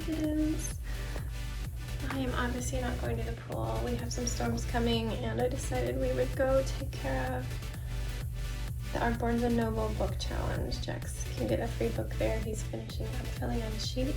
it is. I am obviously not going to the pool. We have some storms coming, and I decided we would go take care of our Barnes & Noble book challenge. Jax can get a free book there. He's finishing up filling out a sheet.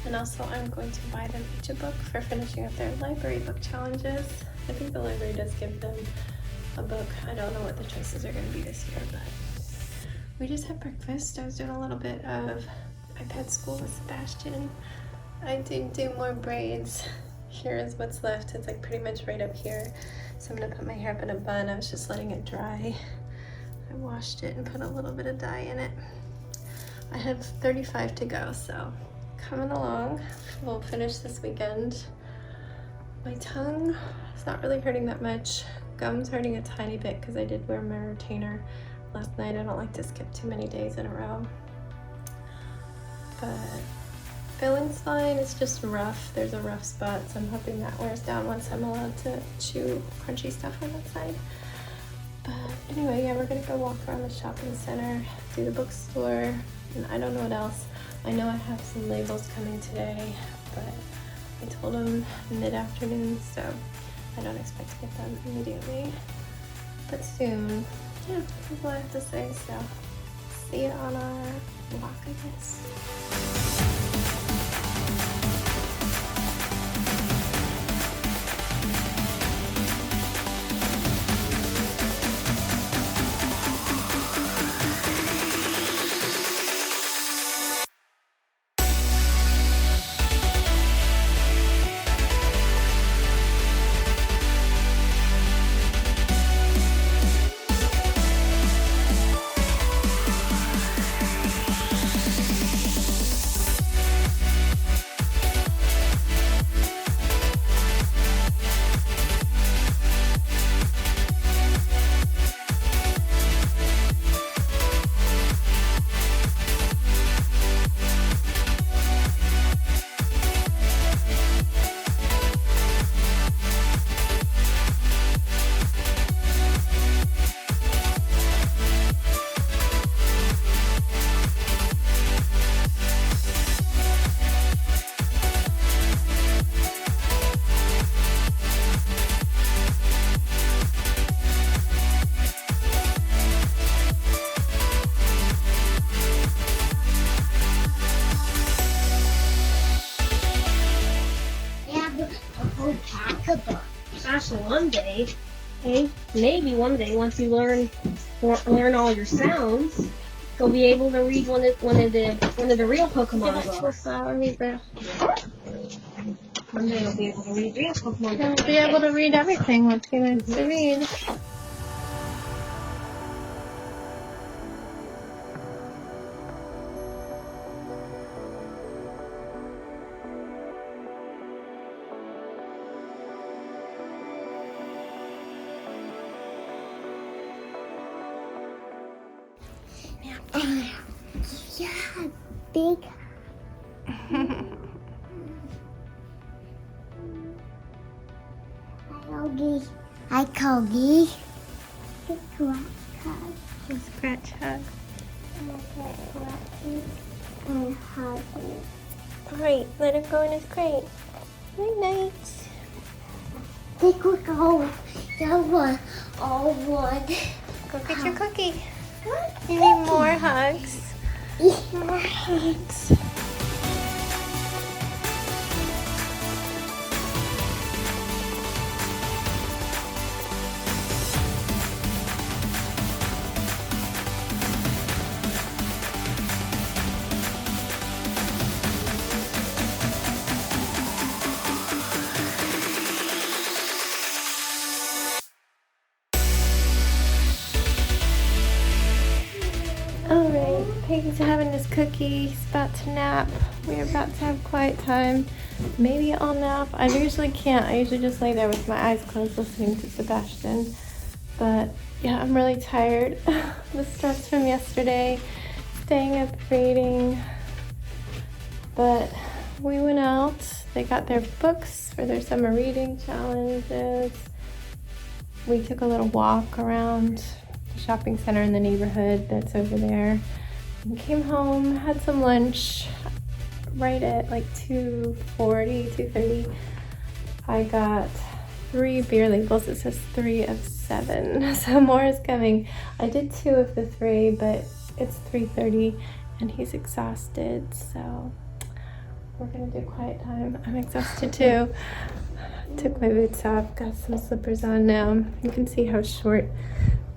And also I'm going to buy them each a book for finishing up their library book challenges. I think the library does give them a book. I don't know what the choices are going to be this year, but we just had breakfast. I was doing a little bit of iPad school with Sebastian. I did do more braids. Here is what's left. It's like pretty much right up here. So I'm gonna put my hair up in a bun. I was just letting it dry. I washed it and put a little bit of dye in it. I have 35 to go, so coming along. We'll finish this weekend. My tongue is not really hurting that much. Gum's hurting a tiny bit because I did wear my retainer last night. I don't like to skip too many days in a row. But filling's fine, it's just rough. There's a rough spot, so I'm hoping that wears down once I'm allowed to chew crunchy stuff on that side. But anyway, yeah, we're gonna go walk around the shopping center, do the bookstore, and I don't know what else. I know I have some labels coming today, but I told them mid-afternoon, so I don't expect to get them immediately. But soon, yeah, that's all I have to say, so see you on our walk, I guess. Gosh, one day, hey, maybe one day once you learn all your sounds, you'll be able to read one of the real Pokemon books. One day you'll be able to read real Pokemon books. You'll be able to read everything what he wants to read. Yeah, big. Hi, Corgi. Scratch hug. And hug. Alright, let him go in his crate. Night night. Take a go. That one. All one. Go get your cookie. You need more hugs. More hugs. Alright, Piggy's having his cookie. He's about to nap. We're about to have quiet time. Maybe I'll nap. I usually can't. I usually just lay there with my eyes closed listening to Sebastian. But yeah, I'm really tired. The stress from yesterday, staying up reading. But we went out. They got their books for their summer reading challenges. We took a little walk around the shopping center in the neighborhood that's over there. And came home, had some lunch, right at like 240, 230. I got 3 beer labels. It says 3 of 7, so more is coming. I did 2 of the 3, but it's 3:30 and he's exhausted, so we're gonna do quiet time. I'm exhausted too. Took my boots off, got some slippers on now. You can see how short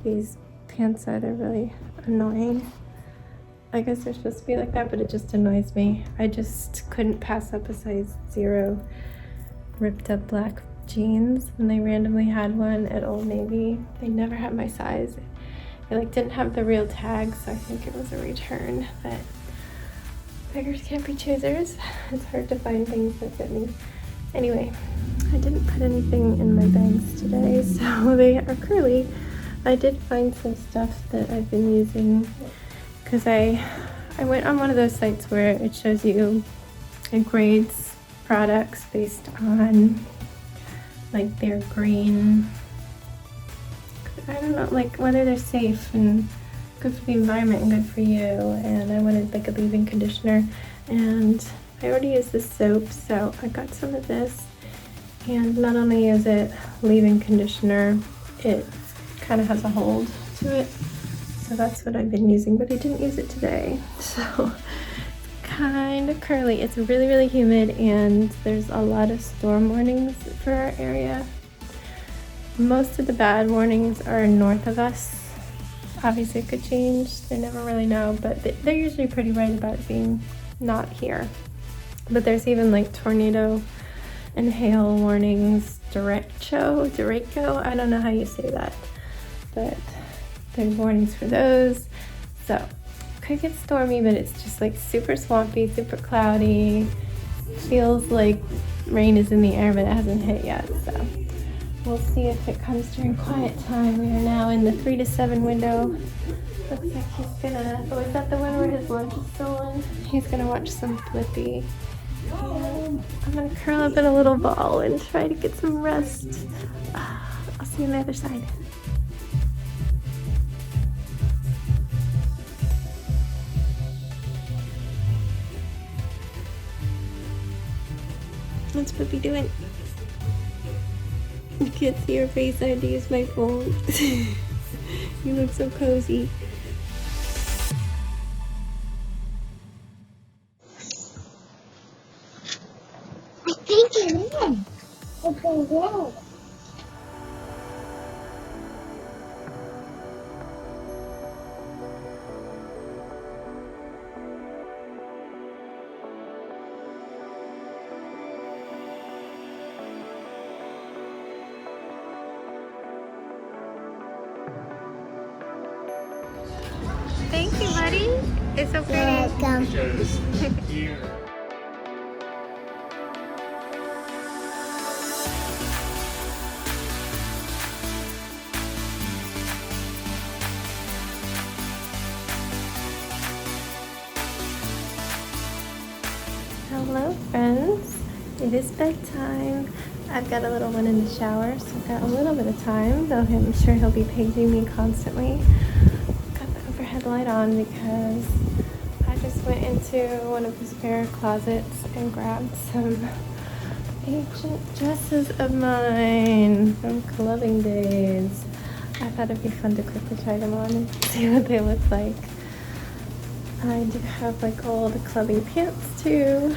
these pants are. They're really annoying. I guess they're supposed to be like that, but it just annoys me. I just couldn't pass up a size 0 ripped up black jeans when they randomly had one at Old Navy. They never had my size. It like didn't have the real tag, so I think it was a return, but beggars can't be choosers. It's hard to find things that fit me. Anyway, I didn't put anything in my bags today, so they are curly. I did find some stuff that I've been using because I went on one of those sites where it shows you it grades products based on like their green, I don't know, like whether they're safe and good for the environment and good for you. And I wanted like a leave-in conditioner, and I already use this soap, so I got some of this. And not only is it leave-in conditioner, it kind of has a hold to it, so that's what I've been using, but I didn't use it today, so kind of curly. It's really, really humid, and there's a lot of storm warnings for our area. Most of the bad warnings are north of us. Obviously it could change, they never really know, but they're usually pretty right about it being not here. But there's even like tornado and hail warnings, derecho, I don't know how you say that, but there's warnings for those. So could get stormy, but it's just like super swampy, super cloudy. Feels like rain is in the air, but it hasn't hit yet, so we'll see if it comes during quiet time. We are now in the 3 to 7 window. Looks like he's gonna, oh, is that the one where his lunch is stolen? He's gonna watch some Flippy. And I'm gonna curl up in a little ball and try to get some rest. I'll see you on the other side. What's Flippy doing? You can't see your face, I had to use my phone. You look so cozy. I think it is. It's a red. Thank you, buddy. It's so pretty. Welcome. Hello, friends. It is bedtime. I've got a little one in the shower, so I've got a little bit of time, though I'm sure he'll be paging me constantly. Got the overhead light on because I just went into one of the spare closets and grabbed some ancient dresses of mine from clubbing days. I thought it'd be fun to quickly try them on and see what they look like. I do have like old clubbing pants too.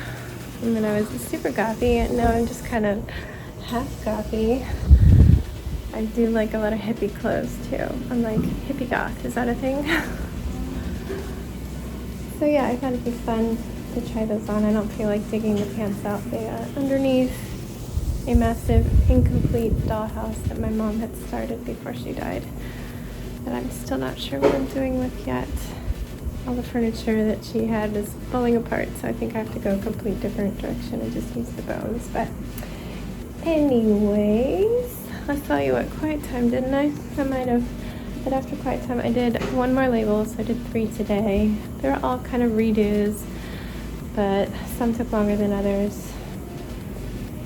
And then I was super gothy, and now I'm just kind of half gothy. I do like a lot of hippie clothes too. I'm like hippie goth, is that a thing? So yeah, I thought it'd be fun to try those on. I don't feel like digging the pants out. They are underneath a massive incomplete dollhouse that my mom had started before she died, that I'm still not sure what I'm doing with yet. All the furniture that she had is falling apart, so I think I have to go a complete different direction and just use the bones. But anyways, I saw you at quiet time, didn't I? I might have. But after quiet time, I did one more label, so I did 3 today. They're all kind of redos, but some took longer than others.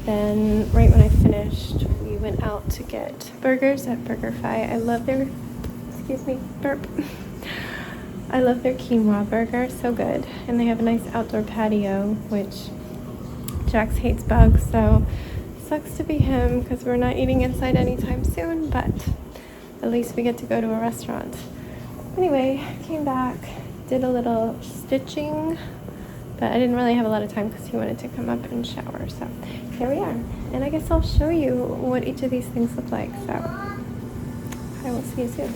Then right when I finished, we went out to get burgers at BurgerFi. I love their, excuse me, burp. I love their quinoa burger, so good. And they have a nice outdoor patio, which Jax hates bugs, so sucks to be him because we're not eating inside anytime soon, but at least we get to go to a restaurant. Anyway, came back, did a little stitching, but I didn't really have a lot of time because he wanted to come up and shower, so here we are. And I guess I'll show you what each of these things look like, so I will see you soon.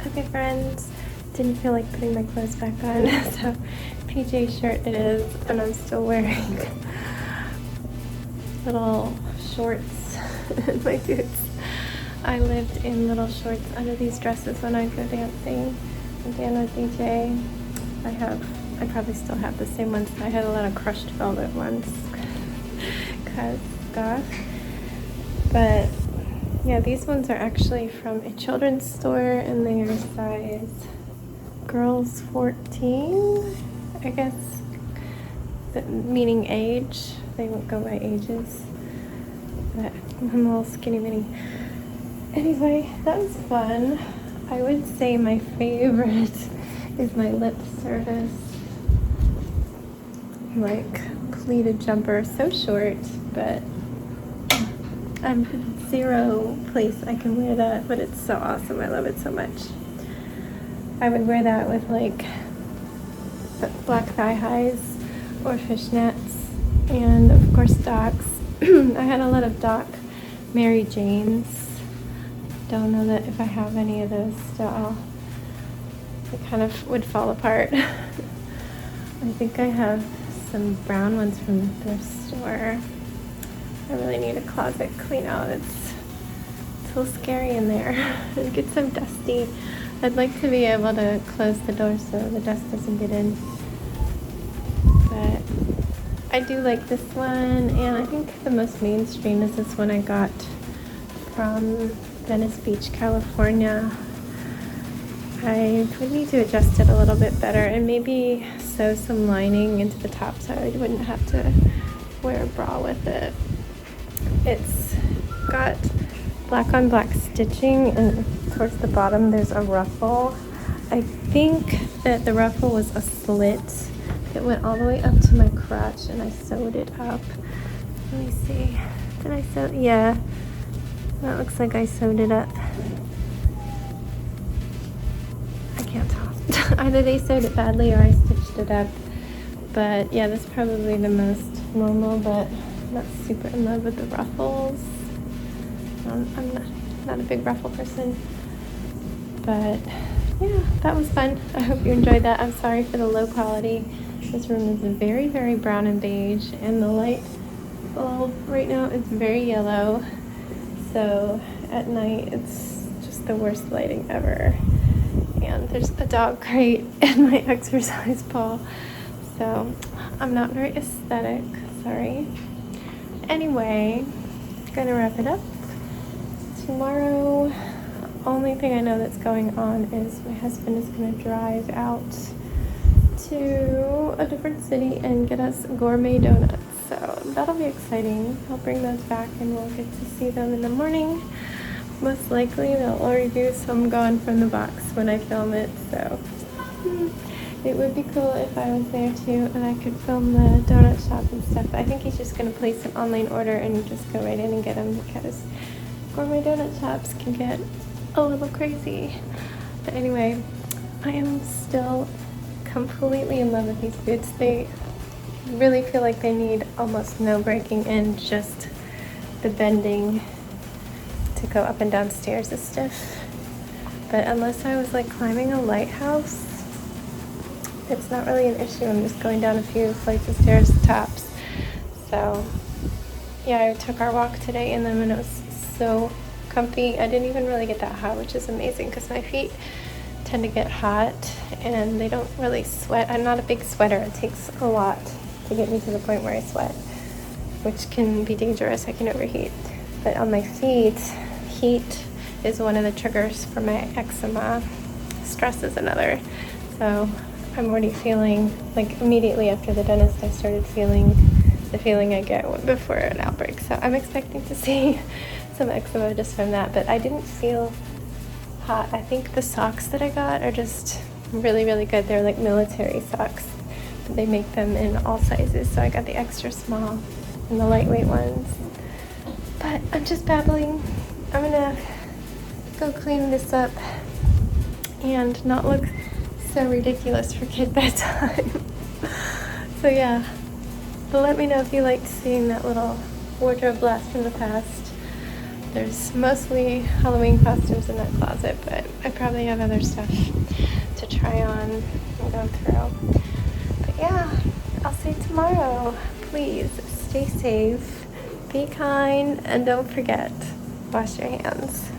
Okay friends, didn't feel like putting my clothes back on, so PJ shirt it is, and I'm still wearing little shorts and my boots. I lived in little shorts under these dresses when I'd go dancing with Dan with DJ. I probably still have the same ones. I had a lot of crushed velvet ones because Goth. But yeah, these ones are actually from a children's store, and they are size girls 14, I guess, meaning age. They won't go by ages, but I'm a little skinny mini. Anyway, that was fun. I would say my favorite is my lip service, like pleated jumper, so short, but I'm zero place I can wear that, but it's so awesome. I love it so much. I would wear that with like black thigh highs or fishnets, and of course Docs. I had a lot of Doc Mary Janes. Don't know that if I have any of those still. It kind of would fall apart. I think I have some brown ones from the thrift store. I really need a closet clean out. It's a little scary in there. It gets so dusty. I'd like to be able to close the door so the dust doesn't get in. But I do like this one, and I think the most mainstream is this one I got from Venice Beach, California. I would need to adjust it a little bit better and maybe sew some lining into the top so I wouldn't have to wear a bra with it. It's got black on black stitching, and towards the bottom there's a ruffle. I think that the ruffle was a slit. It went all the way up to my crotch and I sewed it up. Let me see. Did I sew? Yeah. That looks like I sewed it up. I can't tell. Either they sewed it badly or I stitched it up. But yeah, that's probably the most normal, but I'm not super in love with the ruffles. I'm not a big ruffle person. But yeah, that was fun. I hope you enjoyed that. I'm sorry for the low quality. This room is very, very brown and beige, and the light bulb right now is very yellow. So at night it's just the worst lighting ever. And there's a dog crate in my exercise ball. So I'm not very aesthetic, sorry. Anyway, gonna wrap it up. Tomorrow only thing I know that's going on is my husband is going to drive out to a different city and get us gourmet donuts. So that'll be exciting. I'll bring those back and we'll get to see them in the morning. Most likely they'll already do some gone from the box when I film it, so it would be cool if I was there too and I could film the donut shop and stuff. I think he's just going to place an online order and just go right in and get them because gourmet donut shops can get a little crazy. But anyway, I am still completely in love with these boots. They really feel like they need almost no breaking in, just the bending to go up and down stairs is stiff. But unless I was like climbing a lighthouse, it's not really an issue. I'm just going down a few flights of stairs tops. So yeah, I took our walk today in them and it was so comfy. I didn't even really get that hot, which is amazing because my feet tend to get hot and they don't really sweat. I'm not a big sweater. It takes a lot to get me to the point where I sweat, which can be dangerous. I can overheat. But on my feet, heat is one of the triggers for my eczema. Stress is another. So I'm already feeling, like immediately after the dentist, I started feeling the feeling I get before an outbreak. So I'm expecting to see some eczema just from that, but I didn't feel hot. I think the socks that I got are just really, really good. They're like military socks, but they make them in all sizes. So I got the extra small and the lightweight ones. But I'm just babbling. I'm gonna go clean this up and not look so ridiculous for kid bedtime. So yeah, but let me know if you liked seeing that little wardrobe blast from the past. There's mostly Halloween costumes in that closet, but I probably have other stuff to try on and go through. But yeah, I'll see you tomorrow. Please stay safe, be kind, and don't forget, wash your hands.